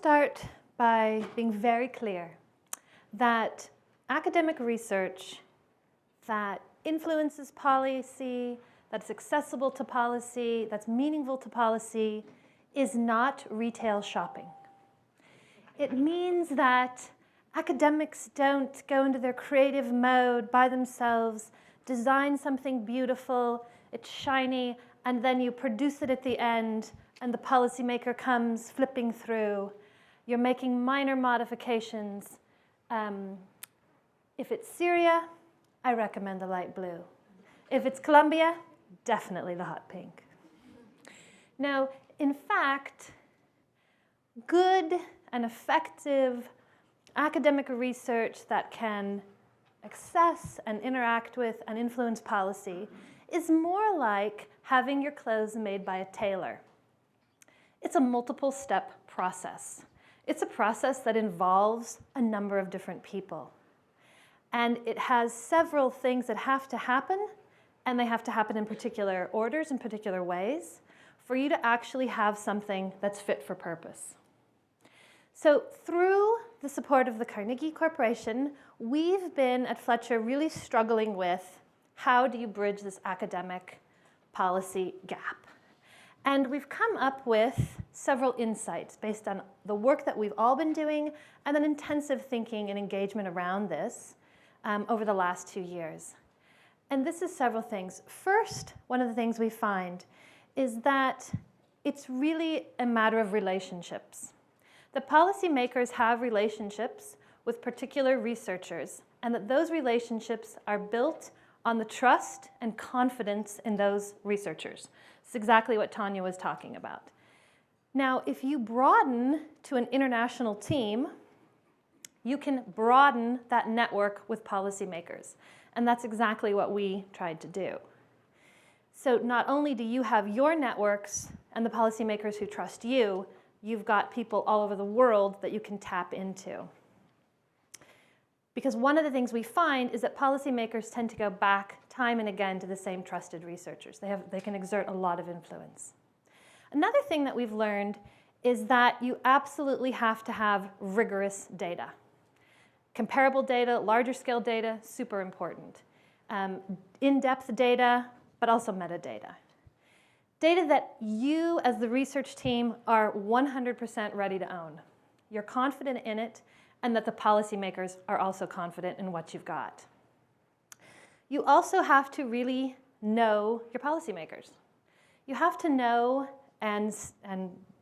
start by being very clear that academic research that influences policy, that's accessible to policy, that's meaningful to policy, is not retail shopping. It means that academics don't go into their creative mode by themselves, design something beautiful, it's shiny, and then you produce it at the end, and the policymaker comes flipping through. You're making minor modifications. If it's Syria, I recommend the light blue. If it's Colombia, definitely the hot pink. Now, in fact, good and effective academic research that can access and interact with and influence policy is more like having your clothes made by a tailor. It's a multiple-step process. It's a process that involves a number of different people. And it has several things that have to happen, and they have to happen in particular orders, in particular ways, for you to actually have something that's fit for purpose. So through the support of the Carnegie Corporation, we've been at Fletcher really struggling with how do you bridge this academic policy gap. And we've come up with several insights based on the work that we've all been doing and then intensive thinking and engagement around this over the last 2 years. And this is several things. First, one of the things we find is that it's really a matter of relationships. The policymakers have relationships with particular researchers, and that those relationships are built on the trust and confidence in those researchers. It's exactly what Tanya was talking about. Now, if you broaden to an international team, you can broaden that network with policymakers. And that's exactly what we tried to do. So not only do you have your networks and the policymakers who trust you, you've got people all over the world that you can tap into. Because one of the things we find is that policymakers tend to go back time and again to the same trusted researchers. They can exert a lot of influence. Another thing that we've learned is that you absolutely have to have rigorous data. Comparable data, larger scale data, super important. In-depth data, but also metadata. Data that you as the research team are 100% ready to own. You're confident in it, and that the policymakers are also confident in what you've got. You also have to really know your policymakers. You have to know and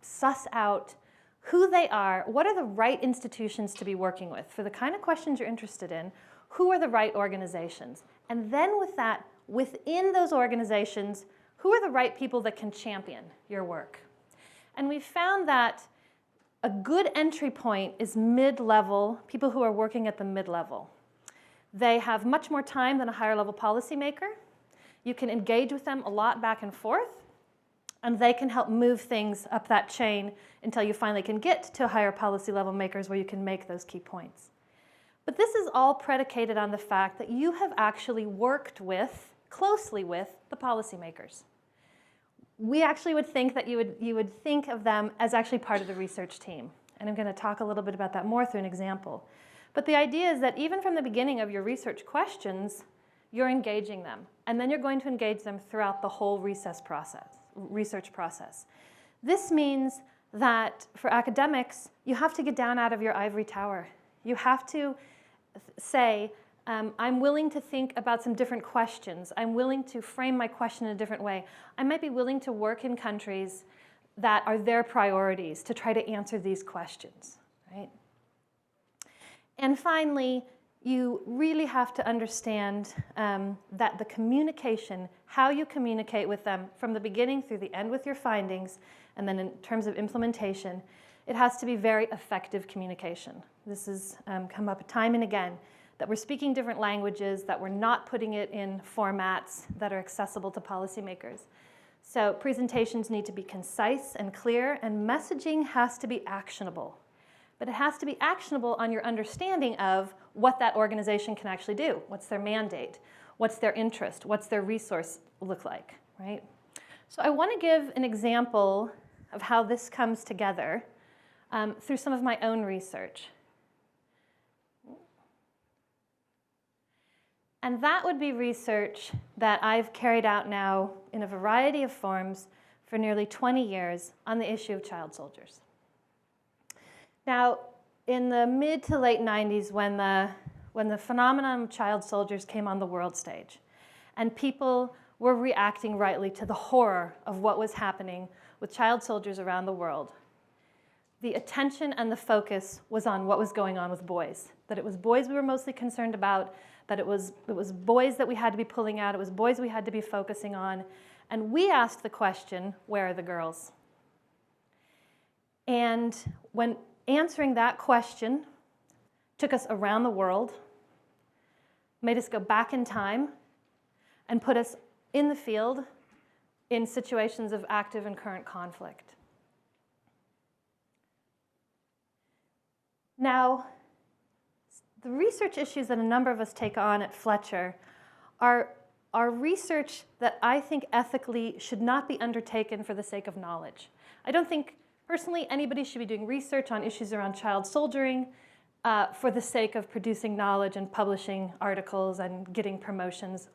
suss out who they are, what are the right institutions to be working with for the kind of questions you're interested in, who are the right organizations, and then with that, within those organizations, who are the right people that can champion your work. And we've found that a good entry point is mid-level, people who are working at the mid-level. They have much more time than a higher-level policymaker. You can engage with them a lot back and forth, and they can help move things up that chain until you finally can get to higher policy level makers where you can make those key points. But this is all predicated on the fact that you have actually worked closely with the policymakers. We actually would think that you would think of them as actually part of the research team. And I'm going to talk a little bit about that more through an example. But the idea is that even from the beginning of your research questions, you're engaging them. And then you're going to engage them throughout the whole research process. This means that for academics, you have to get down out of your ivory tower. You have to say, I'm willing to think about some different questions. I'm willing to frame my question in a different way. I might be willing to work in countries that are their priorities to try to answer these questions, right? And finally, you really have to understand that the communication, how you communicate with them from the beginning through the end with your findings, and then in terms of implementation, it has to be very effective communication. This has come up time and again, that we're speaking different languages, that we're not putting it in formats that are accessible to policymakers. So presentations need to be concise and clear, and messaging has to be actionable. But it has to be actionable on your understanding of what that organization can actually do. What's their mandate? What's their interest? What's their resource look like, right? So I want to give an example of how this comes together through some of my own research. And that would be research that I've carried out now in a variety of forms for nearly 20 years on the issue of child soldiers. Now, in the mid to late 90s, when the phenomenon of child soldiers came on the world stage, and people were reacting rightly to the horror of what was happening with child soldiers around the world, the attention and the focus was on what was going on with boys. That it was boys we were mostly concerned about, that it was boys that we had to be pulling out, it was boys we had to be focusing on. And we asked the question, where are the girls? And when answering that question took us around the world, made us go back in time, and put us in the field in situations of active and current conflict. Now, the research issues that a number of us take on at Fletcher are research that I think ethically should not be undertaken for the sake of knowledge. I don't think, personally, anybody should be doing research on issues around child soldiering for the sake of producing knowledge and publishing articles and getting promotions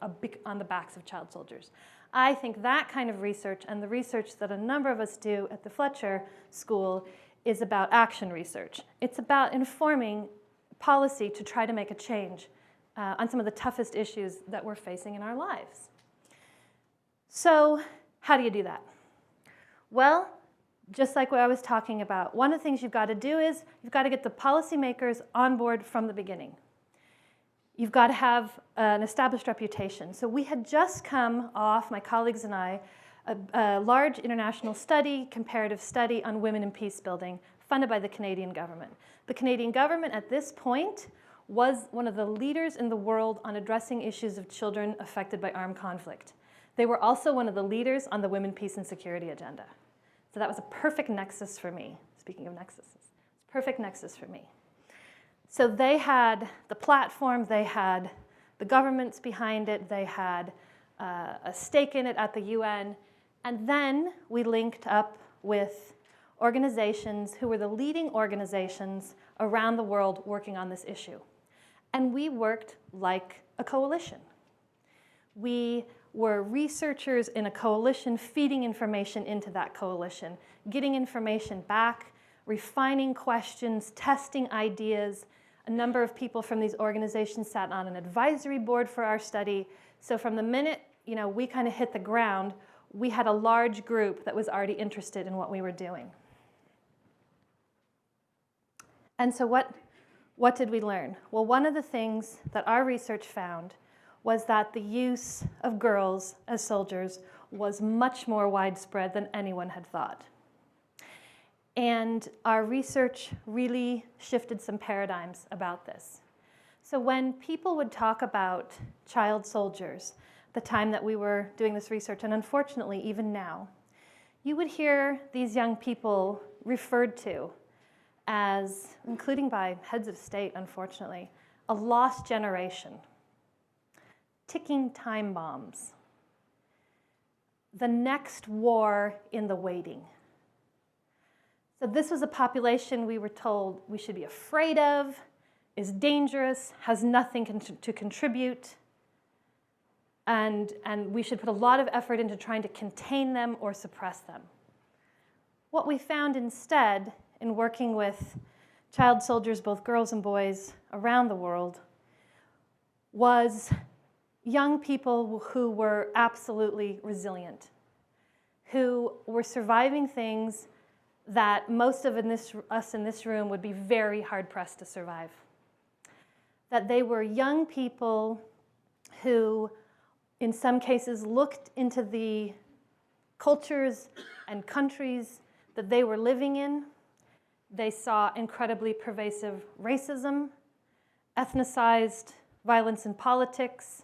on the backs of child soldiers. I think that kind of research and the research that a number of us do at the Fletcher School is about action research. It's about informing policy to try to make a change on some of the toughest issues that we're facing in our lives. So how do you do that? Well, just like what I was talking about, one of the things you've got to do is you've got to get the policymakers on board from the beginning. You've got to have an established reputation. So we had just come off, my colleagues and I, a large international study, comparative study on women in peace building, funded by the Canadian government. The Canadian government at this point was one of the leaders in the world on addressing issues of children affected by armed conflict. They were also one of the leaders on the Women, Peace, and Security agenda. So that was a perfect nexus for me. Speaking of nexuses, it's a perfect nexus for me. So they had the platform, they had the governments behind it, they had a stake in it at the UN, and then we linked up with organizations who were the leading organizations around the world working on this issue. And we worked like a coalition. We were researchers in a coalition feeding information into that coalition, getting information back, refining questions, testing ideas. A number of people from these organizations sat on an advisory board for our study. So from the minute we kind of hit the ground, we had a large group that was already interested in what we were doing. And so what did we learn? Well, one of the things that our research found was that the use of girls as soldiers was much more widespread than anyone had thought. And our research really shifted some paradigms about this. So when people would talk about child soldiers, the time that we were doing this research, and unfortunately even now, you would hear these young people referred to as, including by heads of state, unfortunately, a lost generation, ticking time bombs, the next war in the waiting. So this was a population we were told we should be afraid of, is dangerous, has nothing to contribute, and we should put a lot of effort into trying to contain them or suppress them. What we found instead in working with child soldiers, both girls and boys, around the world, was young people who were absolutely resilient, who were surviving things that most of us in this room would be very hard-pressed to survive. That they were young people who, in some cases, looked into the cultures and countries that they were living in. They saw incredibly pervasive racism, ethnicized violence in politics,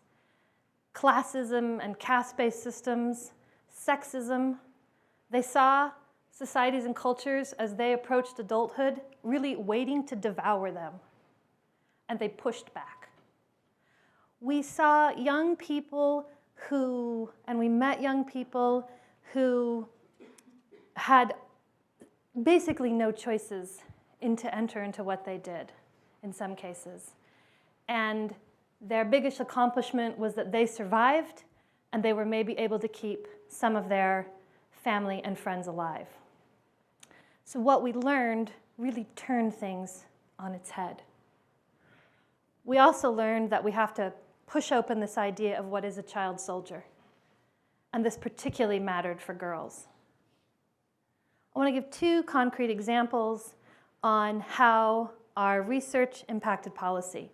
classism and caste-based systems, sexism. They saw societies and cultures, as they approached adulthood, really waiting to devour them, and they pushed back. We saw young people and we met young people who had basically no choices to enter into what they did in some cases. And their biggest accomplishment was that they survived and they were maybe able to keep some of their family and friends alive. So what we learned really turned things on its head. We also learned that we have to push open this idea of what is a child soldier. And this particularly mattered for girls. I want to give 2 concrete examples on how our research impacted policy.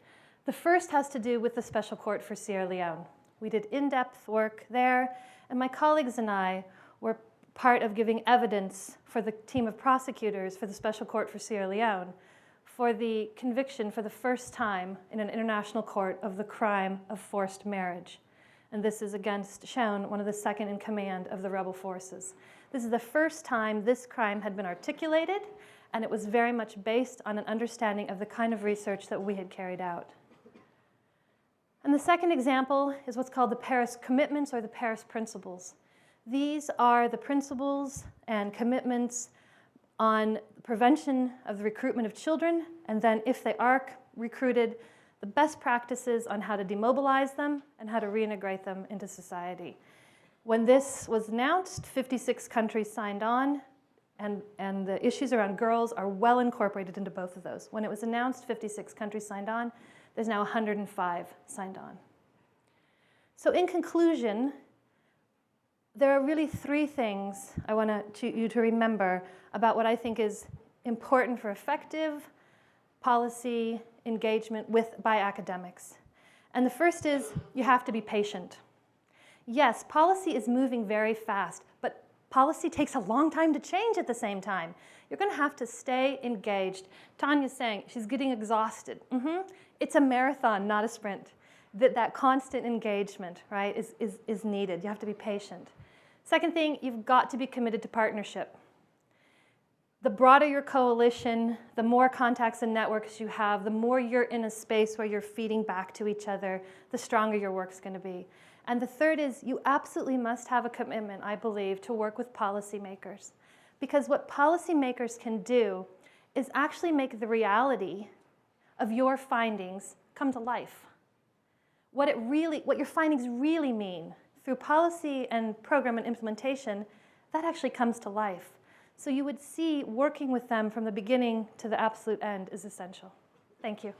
The first has to do with the Special Court for Sierra Leone. We did in-depth work there, and my colleagues and I were part of giving evidence for the team of prosecutors for the Special Court for Sierra Leone for the conviction for the first time in an international court of the crime of forced marriage. And this is against Shaun, one of the second in command of the rebel forces. This is the first time this crime had been articulated, and it was very much based on an understanding of the kind of research that we had carried out. And the second example is what's called the Paris Commitments or the Paris Principles. These are the principles and commitments on prevention of the recruitment of children, and then if they are recruited, the best practices on how to demobilize them and how to reintegrate them into society. When this was announced, 56 countries signed on, and the issues around girls are well incorporated into both of those. When it was announced, 56 countries signed on. There's now 105 signed on. So in conclusion, there are really 3 things I want you to remember about what I think is important for effective policy engagement by academics. And the first is you have to be patient. Yes, policy is moving very fast, but policy takes a long time to change at the same time. You're going to have to stay engaged. Tanya's saying she's getting exhausted. It's a marathon, not a sprint. That constant engagement, right, is needed. You have to be patient. Second thing, you've got to be committed to partnership. The broader your coalition, the more contacts and networks you have, the more you're in a space where you're feeding back to each other, the stronger your work's going to be. And the third is you absolutely must have a commitment, I believe, to work with policymakers. Because what policymakers can do is actually make the reality of your findings come to life. What your findings really mean through policy and program and implementation, that actually comes to life. So you would see working with them from the beginning to the absolute end is essential. Thank you.